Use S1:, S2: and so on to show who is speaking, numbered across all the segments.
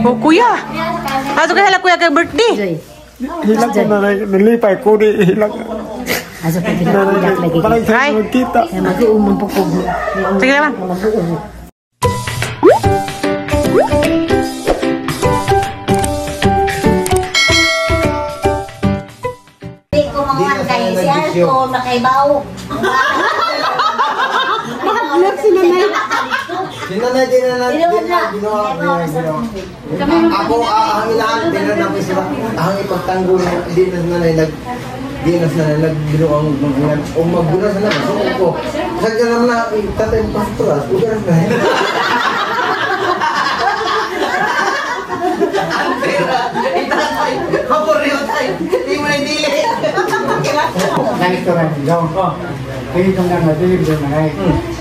S1: Oh, kuya. Ato kay hala kuya kay birthday.
S2: Hilang ko na nalipay ko di hilang.
S3: Aso pa kita lagi.
S2: Parang sa kita.
S3: Mag-uumon po po.
S1: Sige naman.
S3: Hindi ko mga kayo si Alco, nakaibaw.
S4: Nakablog si nanay.
S2: Sinanay din na ginawa. Ako ang ilan pinanap ko sila. Ang ipagtanggol din na nanay dinas na nagbinuang magbunas na so ko. Sagda naman na tatay pastoral, ugar na. Paborito tayo. Hindi mo na dili.
S5: Nangis ko rin, gawin ko. Kaya itong nga dilim doon na eh.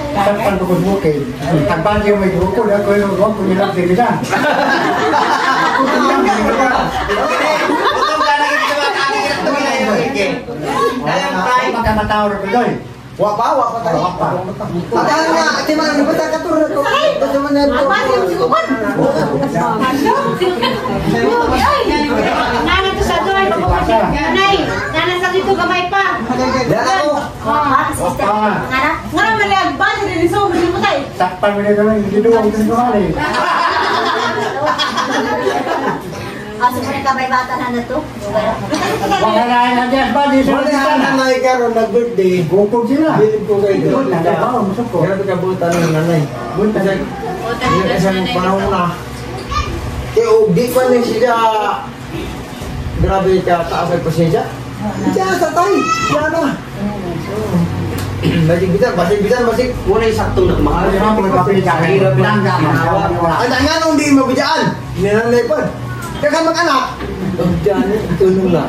S5: Saan ko bukid. Tagbang yung may grupo, ako yung huwag ko nilang diligan. Ako nilang diligan.
S2: Utong ka naging tumakakit at tumilayo.
S5: Ako magkamatawar ko doon.
S2: Wapa tayo. Padahal nga, di man ano ba tayo katulad ko? Gusto mo na ito.
S4: Nana to sa doon. Nanay, nana sa dito gamay pa.
S2: Yan ako.
S4: Nga naman lang, ba? Hindi so, hindi mo tayo.
S5: Sakpan mo nito lang, hindi doon ang tumali.
S3: Aso pa rin kamay bata na to.
S5: Wala na dyan ba? Di
S2: Wala
S5: sila
S2: na nanay karon nag-birthday.
S5: Bukog sila.
S2: Bilib ko kayo doon.
S5: Oo, masuk ko.
S2: Grabe ka buta ng nanay.
S5: Bunta na.
S2: Hindi ka sa panahon na. Kaya di pa na siya. Grabe ka taas ang pasensya. Diyan sa tayo. Diyan na. Basig.
S6: Muna yung saktong nagmahal.
S5: Ano mo magpapilitan?
S6: Hirap lang.
S2: Ang nga nung di mabidaan. Ninanay pa. Kaya mag-anak. Diyan na. Tulong na.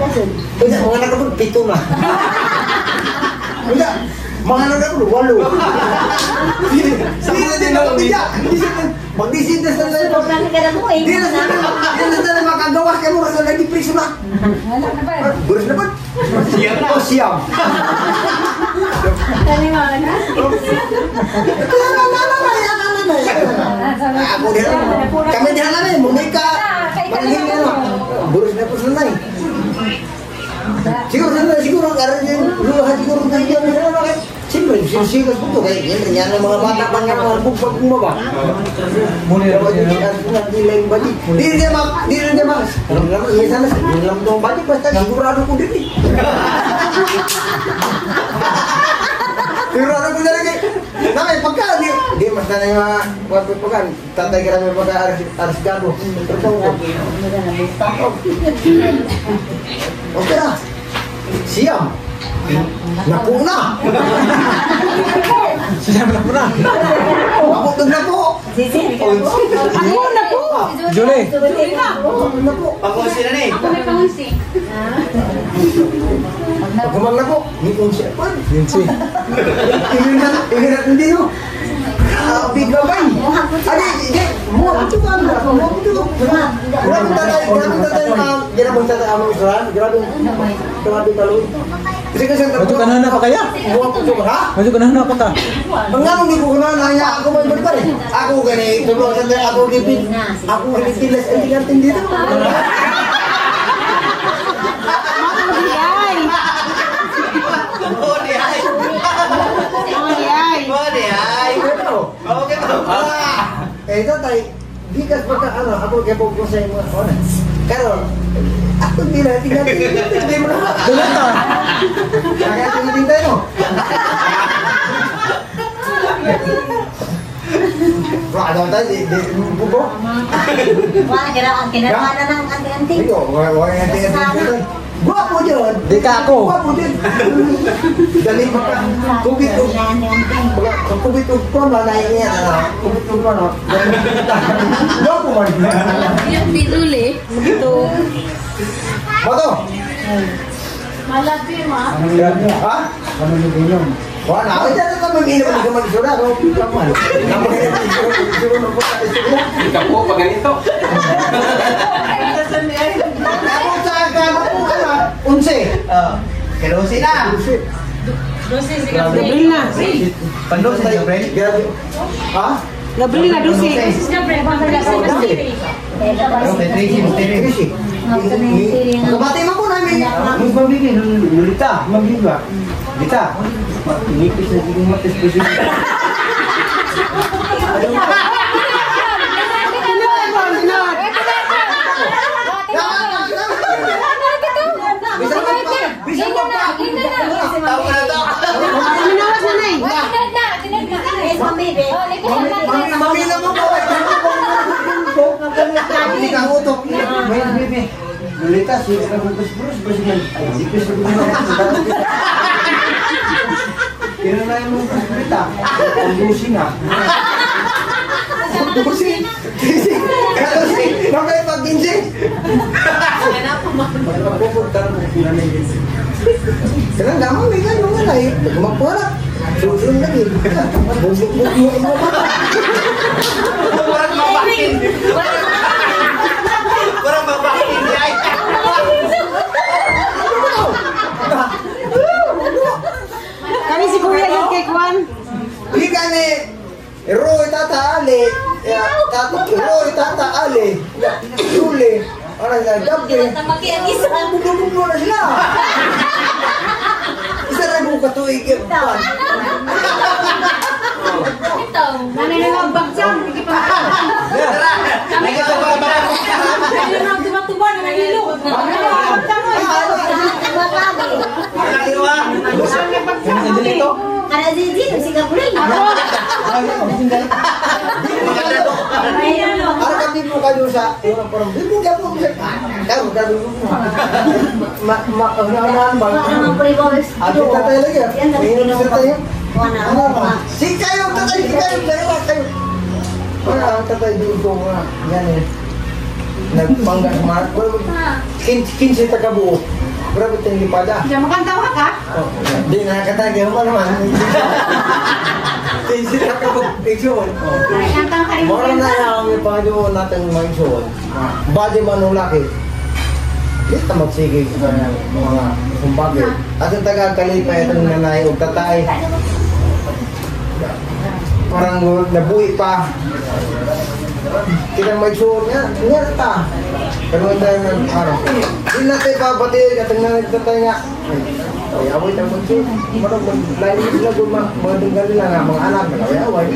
S2: Kaya mga anak ko, 7 na. Kaya mga anak ko, 8. Hindi na din ako bidya. Mag-disitas na tayo.
S3: Sobrang ka na mo eh.
S2: Hindi na tayo makagawa. Kaya mo rin lagi priso na. Buras na ba? Siyam na. O siyam. Ako din kami din namin mumay ka manhing ano burus na po sanay siguro karena yan luha siguro na yan siyempre sisigas po to kaya yan ang mga bata pa nga mga bugpag bumaba muna nilay balik di rin naman sana hindi lang itong balik basta sigurado ko din sigurado ko din Nakay pagka di mas na yung mga wapo pagka tatay ka namin pagka arsgado. Okay na. Siyam. Naku na. Siyam naku na. Ako na po.
S4: Ako na po.
S1: Julie.
S6: Pag-usin na eh.
S4: Ako may pangunsi.
S2: Kumang na po. Ni unsi pa.
S1: Yunsi.
S2: Ihirat hindi no. Big gabay. Adi, mo ito ka na. Mo ito. Grabe tatay na ginabang tatay among Israel. Grabe talo. Kasi
S1: Maju ka na pa kaya?
S2: Mo ako ha?
S1: Maju ka na pa ta.
S2: Ang hindi ko na nanya ako may barbar eh. Ako gani, tulong sa ako gipit. Ako gipit ang tingin dito. Ito tayo, di ka pagka ako kaya po sa mga oras. Pero, ako hindi na, hindi mo na.
S1: Dulat ta.
S2: Kaya tingin tayo. Wala daw tayo, di bubo.
S3: Wala, kinarawan na ng anti-anti.
S2: Ito, wala yung tingin. Guwapo dyan.
S1: Di ka ako.
S2: Guwapo dyan. Dali pa ka. Kubit ko. Kubit ko ko na naiiyan. Kubit ko ko na. Guwapo man.
S4: Yung pinuli. Ito.
S2: Bato.
S4: Malaki ma.
S2: Ha?
S5: Ano yung ganyan?
S2: Wala na. Ay, dyan naman mag-inom. Hindi ka mag-isura. Kamal.
S6: Ikaw po, pag ganito.
S2: Ako sa kama po ka na. 11.
S6: Kerosi na.
S1: Gabriel na.
S6: Pandos na yung friend.
S2: Grabe. Ha?
S4: Nabili nga dosi.
S2: Kabati mo po namin. Mas mabigay ng lulita. Mabigay ba? Lita. Inipis na sigong matis po siya. Mamila mo po. Hindi ka utok. May bebe. Lulita, siya ka bubus-bus. Sipis na bubus. Kira na yung lulita. Ang busi na. Busi? Busi? Bakit pag-ginsing? Kaya naman may gano'n nga na eh. Magpura. Susun lagi. Bubuk-buk mo.
S6: Kurang mabakin. Kurang mabakin.
S4: Kami si Kuya yung kay Kwan.
S2: Hindi ka ni Roy Tata Ali. Roy Tata Ali. Suli. Ano na gabi. Bubuk-buk na sila. Isa na mo katuig.
S4: Nanay na lang bagsam. Hindi pa.
S6: May kasama ba?
S4: Nanay na lang tumatubon na nalilo. Nanay na lang bagsam.
S3: Karena Zizi si Gabriel.
S2: Para kami mo kayo sa parang hindi ka po sa kayo ano ba?
S3: Ano po ikaw?
S2: Ate tatay lagi ah. May sa tayo.
S3: Ano ba?
S2: Si kayo tatay kayo. Para tatay din ko nga. Yan eh. Nagpangga smart. 15 taga buo. Grabe tayong lipada.
S4: Diyan makantawa ka?
S2: Hindi nakakatagay mo naman. 15 taga buo. Iksyon.
S4: Kantang ka rin.
S2: Mora na ang ipagawa natin mga iksyon. Badi man ang laki. Hindi ka magsigig sa mga kumbagi. At ang taga-kalipay itong nanay o tatay. Parang nabuhi pa. Kita may suot niya. Nga ta. Pero hindi naman parang. Hindi natin babati. Katang nanay nga. Ay, away tayo mag-suot. Parang mag-lain sila kung mga dunggal nila nga. Mga anak na away.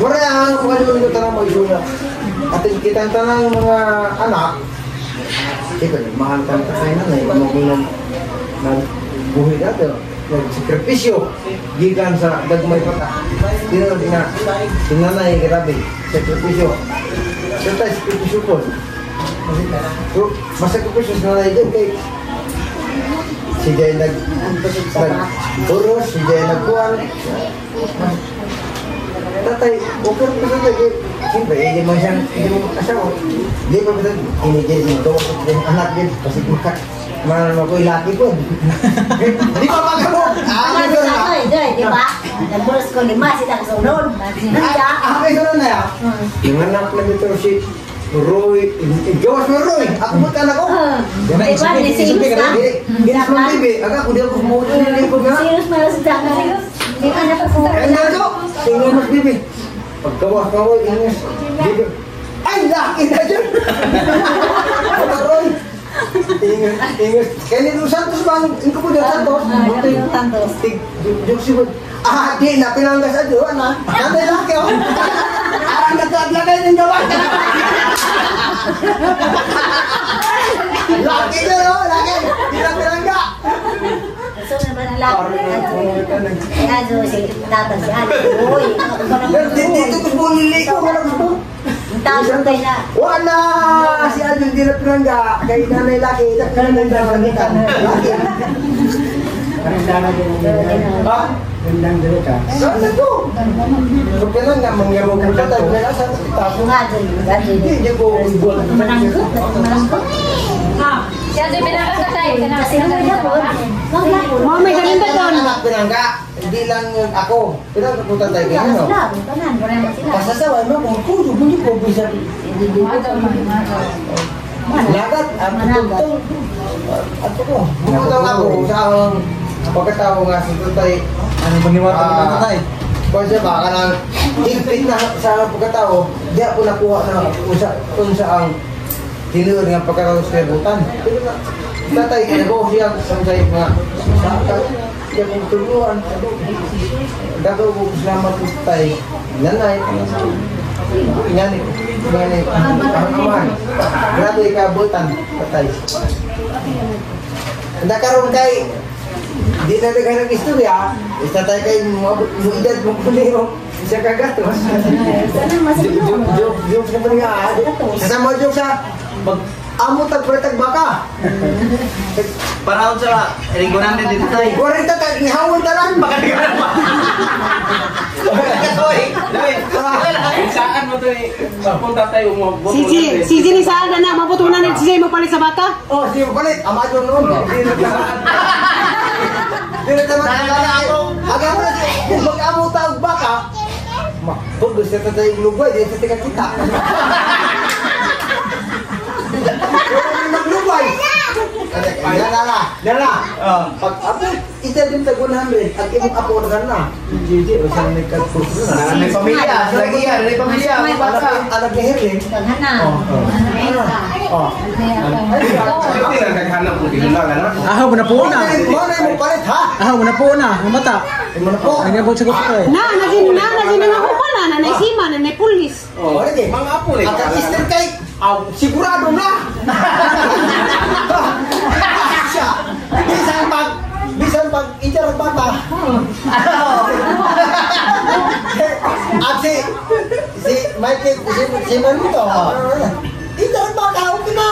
S2: Mara ang mga dunggal na mag-suot. At kita tanang mga anak. Ito, mahal kang tatay na magiging nagbuhi natin. Nagsikripisyo. Gigan sa dagmay pata. Dito na sinanay grabe. Sakripisyo. Ito tayo sakripisyo po. Masakripisyo sa nanay din kay si Jay nag-uros, si Jay nagkuhan. Tatay, okay pa sa tayo. Siyempre, hindi mo siyang asawa. Hindi pa ba ito, inigay dito. Anak din, kasi mana mo ko ilaki po. Di pa magamo.
S3: Di ba? Nagbulas ko 5 sila kasunod.
S2: Ay, gano'n na yan. Yung anak na nito si Roy. Gawas mo Roy. Ako mo ka na ko.
S3: Di ba? Sinus ka?
S2: Ginas mo bibi. Aga, kung di ako kumuha na ko nga.
S3: Sinus mo lang sa dami. Di ka na po.
S2: Ay, nga to. Tingnan mo bibi. Paggawas ka Roy. Bibi. Ay, laki na dyan. Ako Roy. Ingat. Kaya ni Los Santos ba? Hindi ko po dyan Santos.
S3: Santos.
S2: Diyos si di na pinanggas ajo na. Nanay laki oh. Arang nagkaglagay ng gawan. Laki na oh, laki. Di na pinangga.
S3: So na ba nalaki? Kaya jo si tatang si Ali. Uy,
S2: Dito ko po niliko wala ko.
S3: Tapos tayo na.
S2: Wala si Aljo di na pinangga. Kay nanay laki. Kanang nagdagangitan. Laki.
S5: Parang dana din.
S2: Ha?
S5: Gandang dito ka.
S2: Saan na to? Kaya lang nga, mangyaro ko ka tayo. Kaya saan na tapo?
S3: Nga jo,
S2: Hindi ko ibuan.
S3: mananggut.
S4: Siya doon pinakasatay.
S3: Kasi nung yapon.
S4: Mga may galinda doon.
S2: Anak pinangga. Hindi lang ako. Pinagkakutan tayo kaya ano? Pasasaway mo kung kudo, hindi ko bisa. Lagat, ang tutong. At ko. Bumutaw ako sa pagkatawa nga si Tutay.
S1: Ano paniwata mo tatay?
S2: Kung siya ba, kanang higpit na sa pagkatao, di ako nakuha na kung saan tinuod nga pagkatao sa kalibutan. Pero na, tatay, kinabaw siya sa mga sakat, siya kong tuluan. Dato ko salamat ko tayo, nanay, ngani, ang aman. Grabe ikabutan, tatay. Nakaroon kay, di na tayo ng istorya, isa tayo kayo mo edad mo kulero, siya kagatos. Joke naman nga, kasama joke sa amo tagpretag baka.
S6: Para sa ringunan din dito tayo.
S2: 40 tayo, nihawon talan.
S6: Baka di ka naman. Katoy, David. Saan mo ito eh? Punta tayo mo.
S4: Si ni saan na mabutunan ni si mo palit sa bata?
S2: Oh, di mo palit, ama doon noon. Di na tamaan. Di na tamaan. Hanggang na, kung mag-amo tawag baka, bagus siya tayo lugay, di sa tingkat kita. Maglubay. Dala. Pag apo, ita din sa 100 at imong apo na. Hindi o sa nagkatpos na.
S6: May pamilya, lagi yan, may pamilya.
S2: Anak ni Herlin.
S3: Tangana.
S6: Naghanap mo ginulang, ano?
S1: Ahaw mo na po na.
S2: Mo na mo palit ha.
S1: Ahaw mo na po na. Ang mata.
S2: Mo na po.
S1: Ay nga po siguro ko eh.
S4: Na ako pala, nanay sima, nanay pulis.
S2: Oh, lagi.
S6: Mga apo eh.
S2: Ang Easter cake. Sigurado na. Siya. Bisan pag ijar bata. At si Michael, si Manito. Ijar bata, okay na.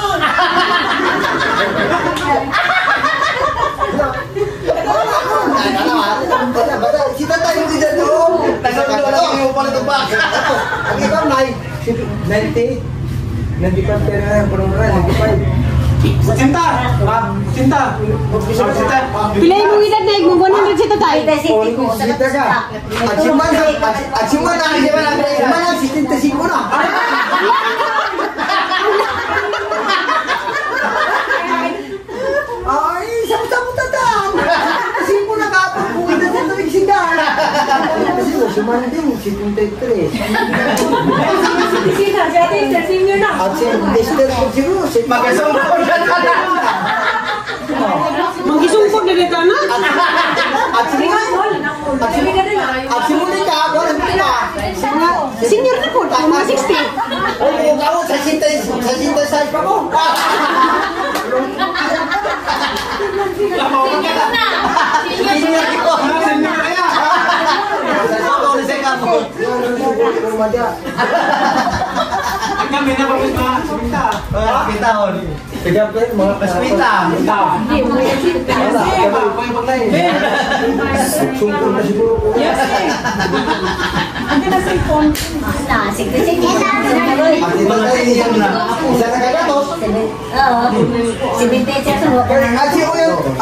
S2: Si tatay yung ijar doon.
S6: Tagalog mo pala ito ba?
S2: Ang iba, 90. Nandipan tayo na yung panungan, 95.
S1: Sinta! Sinta!
S4: Pilay mo edad na, mo 100 si tatay.
S2: Sita ka. At si Mana, si Tinta si Muna. Ay, sama-sama tatang. Kasi Muna kapag buhay na sa tabing sindahan. Kasi si Mana din, si Tinta 3. At si Esther po siguro, si
S6: Magkasumpon na
S4: Magisungkod na dito na.
S2: At si Monica, wala pa.
S4: Senior na po, mga 60.
S2: Ay, yung ako, sa synthesize pa ko.
S1: Kami na papunta.
S6: Pitahon.
S2: Tiga pa yun, mga
S6: Paspita.
S2: Sungkol na siguro ko.
S3: Sige.
S2: At ito tayo niyan na. Isa na kagatos.
S3: Oo. Si Binte siya sa
S2: At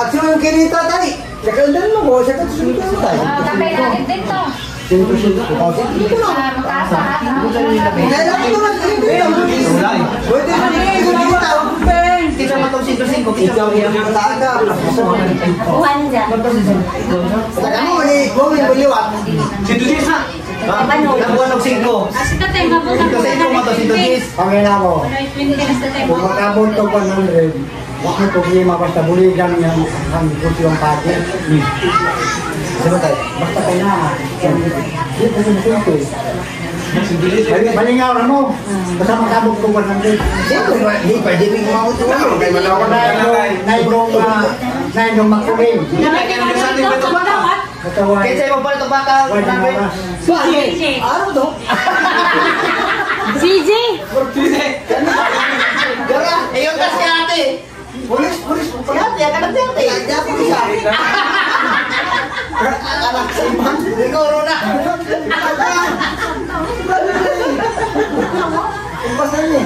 S2: sino yung kinita tayo? Nakaundan mo ko, siya ka susunod tayo.
S3: Kapay natin dito.
S2: Oh, dito na. Kailangan ko lang pwede na dito dito.
S6: Kita mo itong 105.
S2: Ikaw yung talaga.
S3: Buwan dyan.
S2: Saka mo, huwag yung buliwat.
S1: Sintusis na!
S6: Nabuhan ng 5.
S4: Kasi tatay, mabutan
S6: Ito sa ito mo ito, 110.
S5: Okay na mo. Kung mag-abot ko pa ng red, huwag mo problema basta buligan yung hanggut yung pati.
S2: Sino tayo?
S5: Basta ka na. Dito yung pinto. Balingaw na mo. Basta mag-abot ko pa ng red.
S2: Siyempre, hindi pwede may kumamot yung ano. Kaya malawan
S5: Na yung makuling.
S6: Kaya sa'yo mo pala ito baka.
S2: Ano to?
S4: CJ!
S2: Gara,
S6: Ayun kasi ate.
S2: Pulis.
S6: Ate, anak si ate.
S2: Kaya pulis ah. Anak sa iman.
S6: Siguro na.
S2: Basta niya.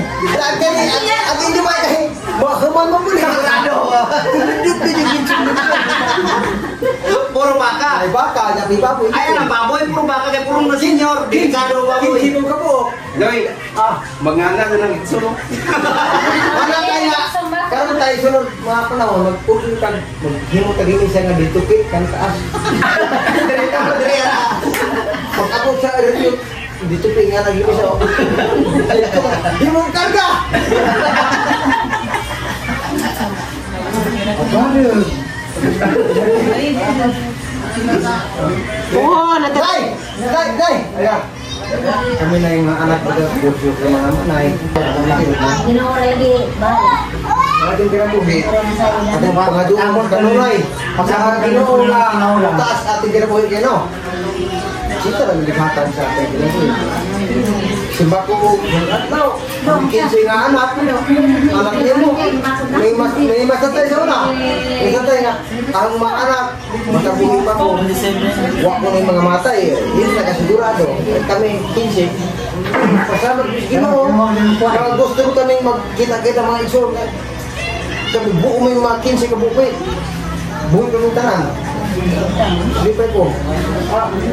S2: At hindi ba kayo? Bakaman mo muli.
S6: Sigurado. Puro baka.
S2: Ay baka, nabi baboy.
S6: Ay, ang baboy, puro baka kay puro na senior. Delikado baboy.
S2: Hindi mo ka po.
S6: Loy, maganda na ng itso.
S2: Wala kaya. Karon tayo sunod mga panahon, magpulong kag maghimo taging isa nga dito kit kan taas.
S6: Delikado dire na.
S2: Ako sa review, dito pinga lagi ko sa di mo karga!
S4: Oo,
S2: Day! Day! Ayan. Kami na yung mga anak ko sa kurso ng mga manay.
S3: Ginawa lagi, bahala.
S2: Ating kinabuhi.
S3: Pero nasa ila.
S2: Ating pangaduan mo kanuray. Sa ginoo na taas ating kinabuhi kayo. Sita lang likhatan sa ating kinabuhi. Simba ko at now, kinsi nga anak niya mo. May mas tatay sa una. May tatay nga, ang mga anak, matabuhi pa ko. Huwag ko na yung mga matay. Hindi na kasigurado. Kami, 15. Pasama, ginoo. Kaya gusto ko kami magkita-kita mga isor. Sabi, buo mo yung mga 15 kabuhi. Buhi kami tanan. Lipay ko.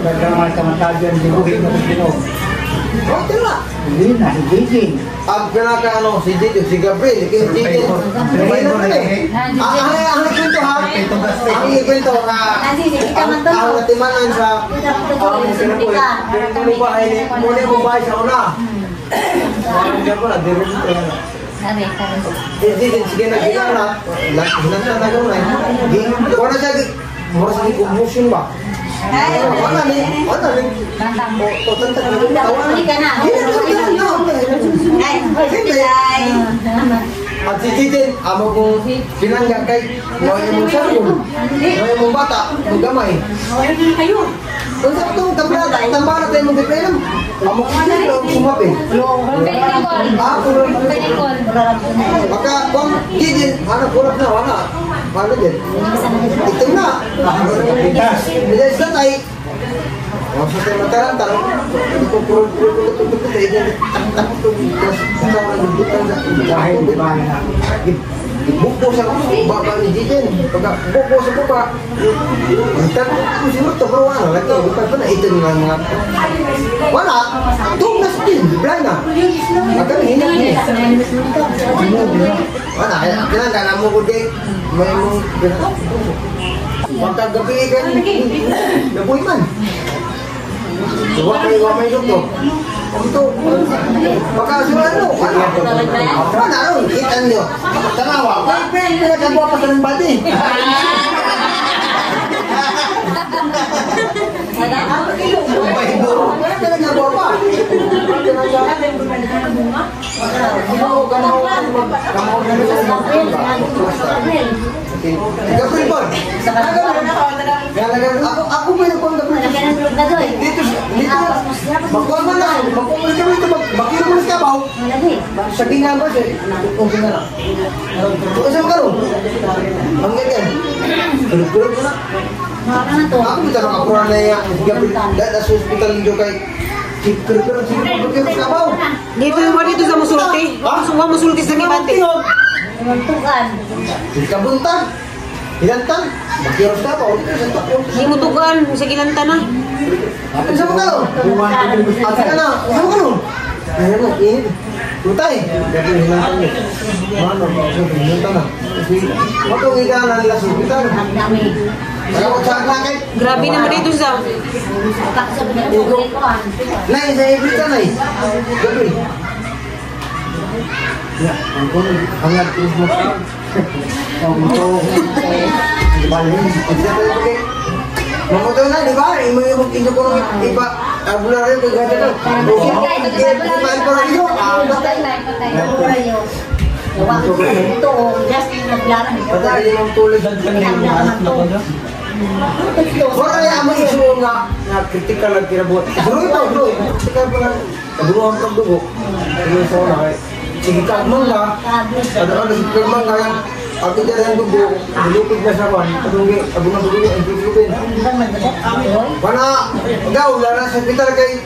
S5: Nagkamal kamantadyan, dibuhin mo kung
S2: Oh, tira.
S5: hindi na, hindi.
S2: Ang pinaka si Dito, si Gabriel, si Dito. Ang ikwento ha. Ang ikwento na ang natimanan sa muna mo ba sa una. Hindi ko na, dito dito.
S3: Sabi.
S2: Dito, sige na gila na. Hinanta na gawin. Kung na siya, mura sa kumusin ba? Wala ni.
S3: Huli ka na. Ay,
S2: At si Titin, amo kong pinangga kay Noy mong sarkul, Noy mong bata, mong gamay. Kung sa itong tambara tayo mong bipinam, amo kong sila sumabi. Maka kung Titin, anak kurap na, wala. Wala din. Ito na. Bilis na tayo. Huwag sa tayo matarantar. Hindi ko puro-puro-puro-puro tayo.
S5: Dahil di ba na.
S2: Bukbo sa baba ni Jijen. Pagka bukbo sa baba, mintan ko siguro ito, pero wala. Lagi, bukan pa na ito nila mga... Wala! Doon na still, blind na. Agad hinag niya. Wala, kinangga mo ko din. May mong... Pagkagabi ka, nabuhay man. Huwag may doktor. Ito, pagkasulan mo, wala ron, kita nyo. Tanawa, pwede nagkagawa pa sa ng bati. Nagkagawa pa. Gabriel po. Ako may nagpang Gabriel. Dito, magkuhan man lang. Magkuhan kami ito. Magkiro mo sa kabaw. Sa ginagawa siya. Kung ginagawa. Kung saan ka rin? Ang ganyan. Kulog-kulog mo na. Ako may tarong ako na yung Gabriel. Dahil sa hospital nyo kay pero magkiro sa kabaw.
S4: Dito mo dito sa musulti. Semua musulti sa kibante.
S2: Kabuntag. Hilantang. Magkiros ka pa.
S4: Di mo tugan sa kilanta na.
S2: Isa mo ka no? Ate ka na. Isa mo ka no? Ayan mo. Init. Tutay. Gabi hilantang niyo. Ano? Hilantang na. Matong ika na nila sa hospital. Kaya ko sa lakay.
S4: Grabe naman dito sa.
S2: Nay, sa ibig ka nay. Gabi. Ya, hangat terus mo. Untuk balik, bisa pakai. Mau tahu na, di ba? Imo tinggal ko iba, bulan rin ko ganda na. Iba ko rin yun.
S3: Ito, just naglaran.
S2: Patay yung tulad ng wala yung amang isu nga kritikal lang kinabuhat. Bro ito, bro. Kritikal pa lang. Kaburuhan kang dugo. Ano sa una kay sige ka man nga. Ano si Kerman nga yan. Ako dyan ang dugo. Nilupig na sa van. Kadungi. Abo na dugo. Ang dugo. Wana. Gaw. Lala sa hospital kay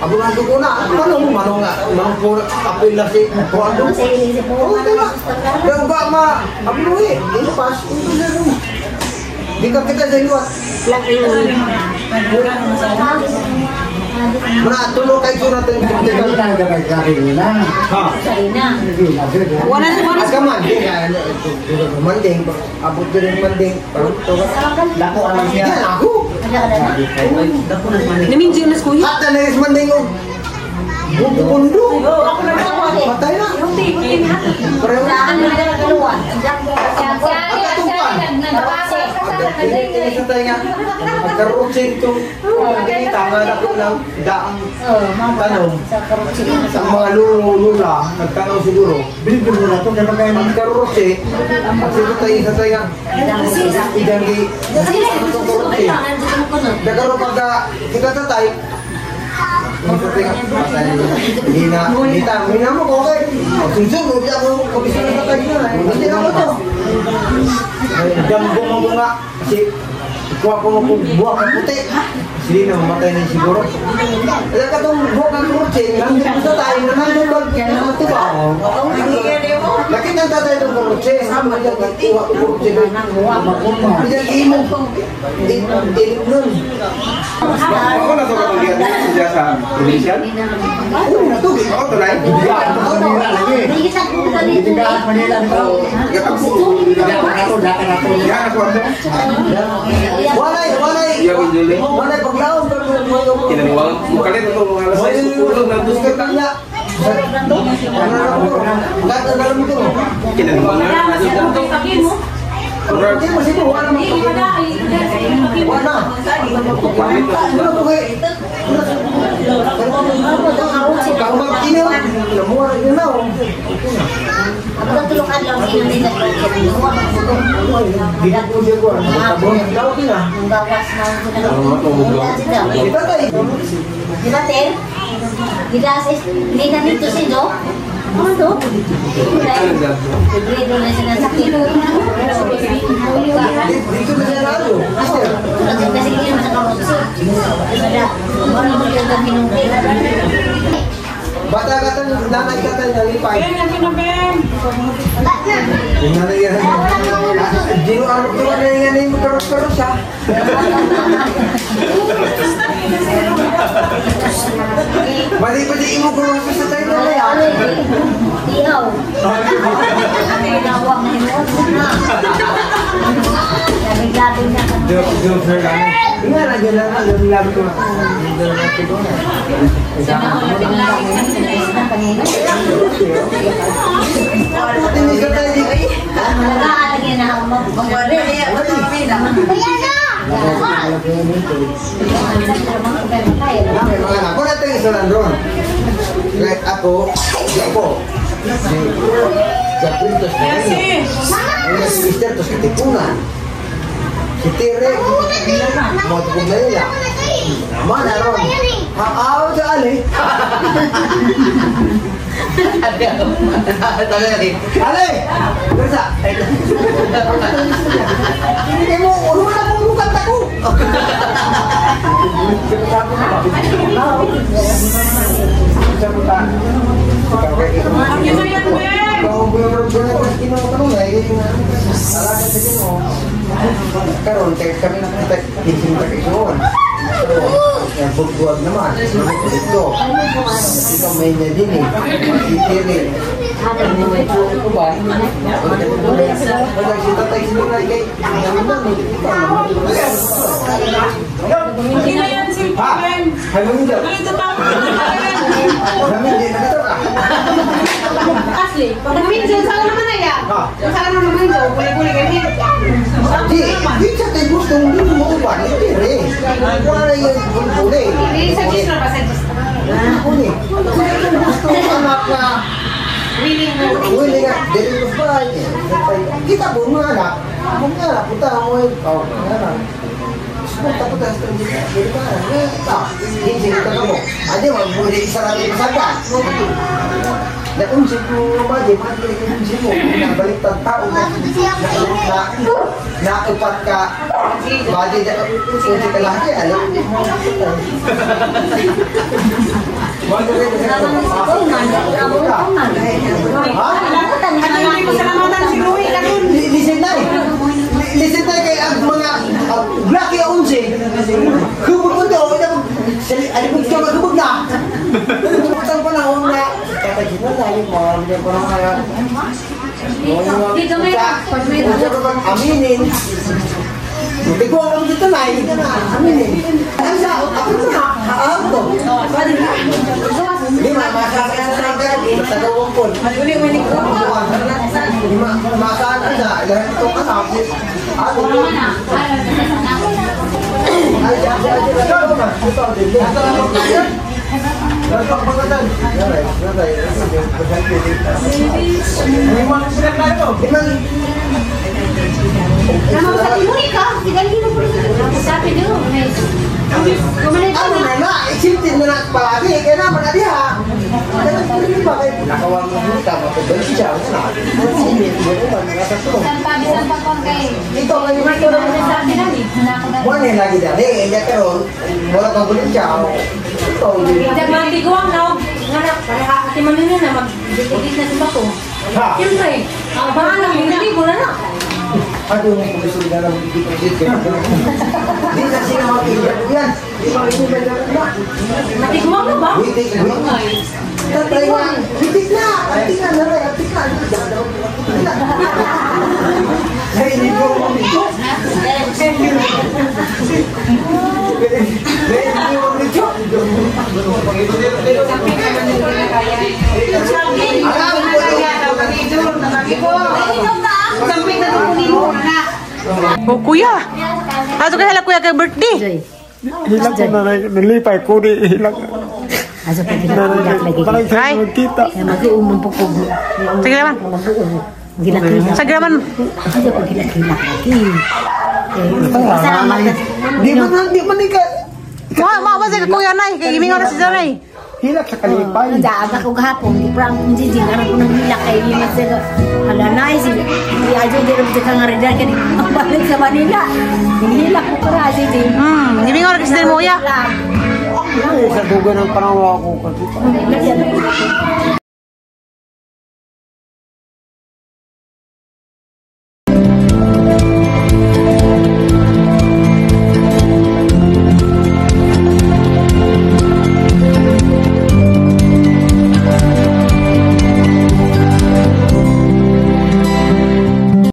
S2: abo na dugo na. Manong nga. Manong po. Apil na si Kuando. Oo, diba? Pero ba ma. Abo na eh. Ino pas. Ino na rin. Di ka kita sa iluwas. Muna, tulog kayo sa natin.
S5: Hindi na gabay sa akin na.
S2: Ha?
S4: Wala na wala.
S2: Aga manding. Manding. Abot din manding. Parang ito.
S6: Dako alam
S2: Yan
S6: siya.
S2: ako.
S3: Wala ka na.
S4: Naminji na kuya.
S2: At na nais man din yung bundo. Patay na. Pareho na.
S3: Wala ka na kaluwan.
S2: Isa tayo nga. Magkaroon siya itong tanga na ko lang daang tanong. Sa mga lula, nagtanong siguro. Bilibin mo na ito. Magkaroon siya. At isa tayo nga. Idanggi. Nagkaroon pagka kita tatay. Hindi na mo ko okay. Susunod ako kabisa na tatay na. Hindi na mo to. Dambong mo nga. Kasi kuha ko mo buwak ng puti. Hindi na mamatay na siguro. Kaya ka itong buwak ng puti. Nandun sa tayo na nandun ba? Kaya naman ito ba? Lakit ng tatay itong puti. Sama dyan kuha ko puti. Hindi dyan imo. Ilip nun.
S6: Ako na ito kapag siya sa provincial?
S2: Ako na ito.
S6: Ako ito na
S2: Walay paglaon
S6: kinaniwang mukalit ito mga alas 6 ulo na
S2: Buscar kanya. Gata dalam itu.
S6: kinaniwang
S2: Hindi masih itu warna warna. Ano po kay? Kau magkino. Lamuar yun na.
S3: Ako lang tulungan lang sino nila.
S2: Hindi po siya ko. Tabong daw kina.
S3: Ang gawas na
S2: Kita tayo.
S3: Di ba, Ter? Hindi na nito siya, ano to? Hindi na siya nasakit.
S2: Dito na siya lalo. Mister.
S3: Kasi hindi naman nakamotso. Ano mo yung gaminunti?
S2: Bata kata nanay kata nalipay.
S3: Wala na.
S2: Yung nanay yan. Dino ano ko na yan yung magkaros-karos ha. Mali imo ko lang sa tayo na yan.
S3: Ihaw. Tinawag na hinuot na. Labing-labing na.
S2: Nga na dyan lang. Yung labi ko na. Tinis ka tayo di.
S3: Malagaan lagi na ako mag-wari.
S2: May mga anak ko na tayo sa Landron. Like ako, si ako. Sa Printos na yun. Si Mister, tos katipunan. Si Tere, mga tukong na nila. Naman na ron. Haaw sa ali. Ali! Bersa! Hindi mo, ano na kung lukat ako? Karon kami nakita kisinta kay Joon. Yang buat naman, ito. Ito may niya din eh. Itiri. Ito ba? Pag kita tayo sinunay kay
S4: Hindi na yan si Ben.
S2: Halo nyo daw.
S4: Ganito pa ako.
S2: Kami hindi nakatawa.
S4: Asli, pag naminji, saan naman na yan? Saan naman naman daw? Kulay-kulay kayo.
S2: Di sa tayo gusto hindi mo ba? Itiri. Wala yung kulay.
S4: Sa gis na ba? Sa gis na.
S2: Uni. Gusto anak na
S4: Willing mo.
S2: Willing nga, dili ko ba? Kita po mga anak. Mga anak, punta mo yung mga anak. Punta po tayo sa kanila. Dili ba? Hindi kita mo. Adi mo, hindi isa natin masaga. Naunsin mo ba? Di ba? Naunsin mo. Nabaliktad tao na naupat ka. Badi na unsin ka laki. Alam mo. Listen tayo kay ang mga Blacky 11. Kubog mo to. Alipog ka magkubog na. Ang panahon na kapagin na tayo mo. Hindi ko na kaya.
S4: Dito may
S2: Kung sa aminin, Hindi ko alam dito na, hindi ka na. Amin eh. Ay, sa ako na, alam ko. Hindi, masasakit sa nagkakit. Matagawang po. Hindi, masaan ka na. Ilahan ito ka na. Ano? Ay,
S4: Nama sa timunik ka. Tigali mo po. Sabi niyo, may kumalit
S2: ano
S4: na.
S2: na, isintin mo na palagi. Kaya naman na diha. Nakawang mo buta, mapagod siya. Sinit mo naman, nasa tulong.
S4: Bisan pa kon kay.
S2: Ito, ngayon ito naman.
S4: Sabi na ni.
S2: Buwan eh, lagi dali. Kaya karoon, wala kang bulit siya. Ito,
S4: Dag mga tiguang daw. Ngana, para ati man nila na mag-digit na sa ko. Siyempre, paano hindi mo na na.
S2: aduh, kung gusto nila na magiging-igit. Hindi na sila mapigyan. Yan, di ba ito ba na?
S4: Matiguang na ba?
S2: Witik, witik. Tatay nga, witik na. Witik na, naray, witik na. Ay, hindi ko mamito.
S7: Oh, kuya. Ato kay hala kuya kay birthday.
S5: Hilang ko na nalipay ko di hilang.
S3: Aso pa gilak lagi.
S5: Parang
S7: Ay.
S5: sa kita.
S3: Mag-uumon po po.
S7: Sige naman.
S3: Gilak-gilak.
S7: Sige naman.
S3: Aso pa gilak-gilak lagi. Salamat.
S2: Di man ika.
S7: Mo ba si kuya nay kay gimingaw na si Zanay.
S5: Hilak sa kalipay.
S3: Nag-aaga ko gahapon, iprang kung si Jing, aram ko nang hilak kay Limas sila. Hala na, hindi ajo di rin ka nga rin dahil kani balik sa Manila. Hinilak ko para si Jing.
S7: Gimingaw na kasi mo ya.
S5: Sa dugo ng panawa ko kasi.
S3: Lagyan.